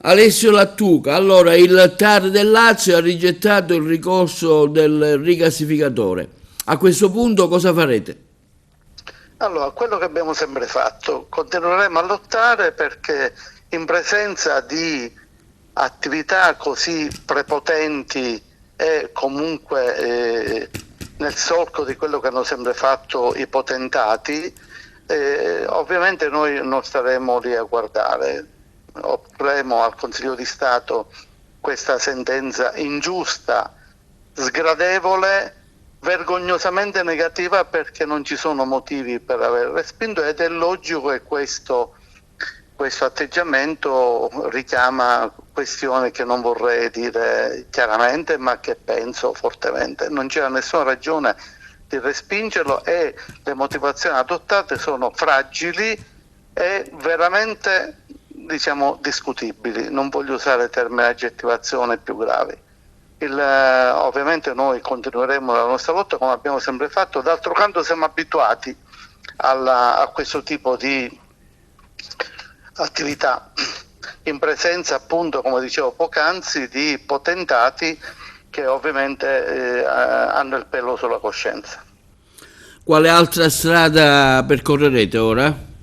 Alessio Lattuca, allora il TAR del Lazio ha rigettato il ricorso del rigassificatore. A questo punto cosa farete? Allora, quello che abbiamo sempre fatto, continueremo a lottare perché in presenza di attività così prepotenti e comunque nel solco di quello che hanno sempre fatto i potentati, ovviamente noi non staremo lì a guardare, opporremo al Consiglio di Stato questa sentenza ingiusta, sgradevole, vergognosamente negativa perché non ci sono motivi per aver respinto ed è logico che questo atteggiamento richiama questioni che non vorrei dire chiaramente ma che penso fortemente. Non c'era nessuna ragione di respingerlo e le motivazioni adottate sono fragili e veramente discutibili. Non voglio usare termini di aggettivazione più gravi. Ovviamente noi continueremo la nostra lotta come abbiamo sempre fatto, d'altro canto siamo abituati a questo tipo di attività in presenza appunto, come dicevo poc'anzi, di potentati che ovviamente hanno il pelo sulla coscienza. Quale altra strada percorrerete ora?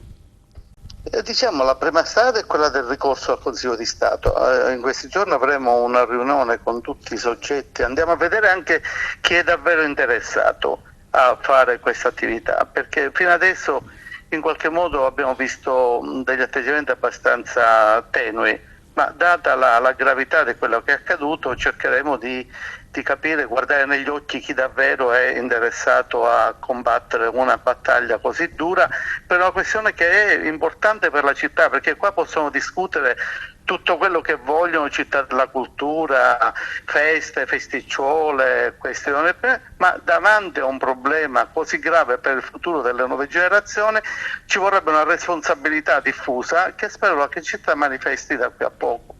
La prima strada è quella del ricorso al Consiglio di Stato. In questi giorni avremo una riunione con tutti i soggetti, andiamo a vedere anche chi è davvero interessato a fare questa attività, perché fino adesso in qualche modo abbiamo visto degli atteggiamenti abbastanza tenui, ma data la gravità di quello che è accaduto cercheremo di capire, guardare negli occhi chi davvero è interessato a combattere una battaglia così dura per una questione che è importante per la città, perché qua possono discutere tutto quello che vogliono, città della cultura, feste, festicciole, questioni, ma davanti a un problema così grave per il futuro delle nuove generazioni ci vorrebbe una responsabilità diffusa che spero la città manifesti da qui a poco.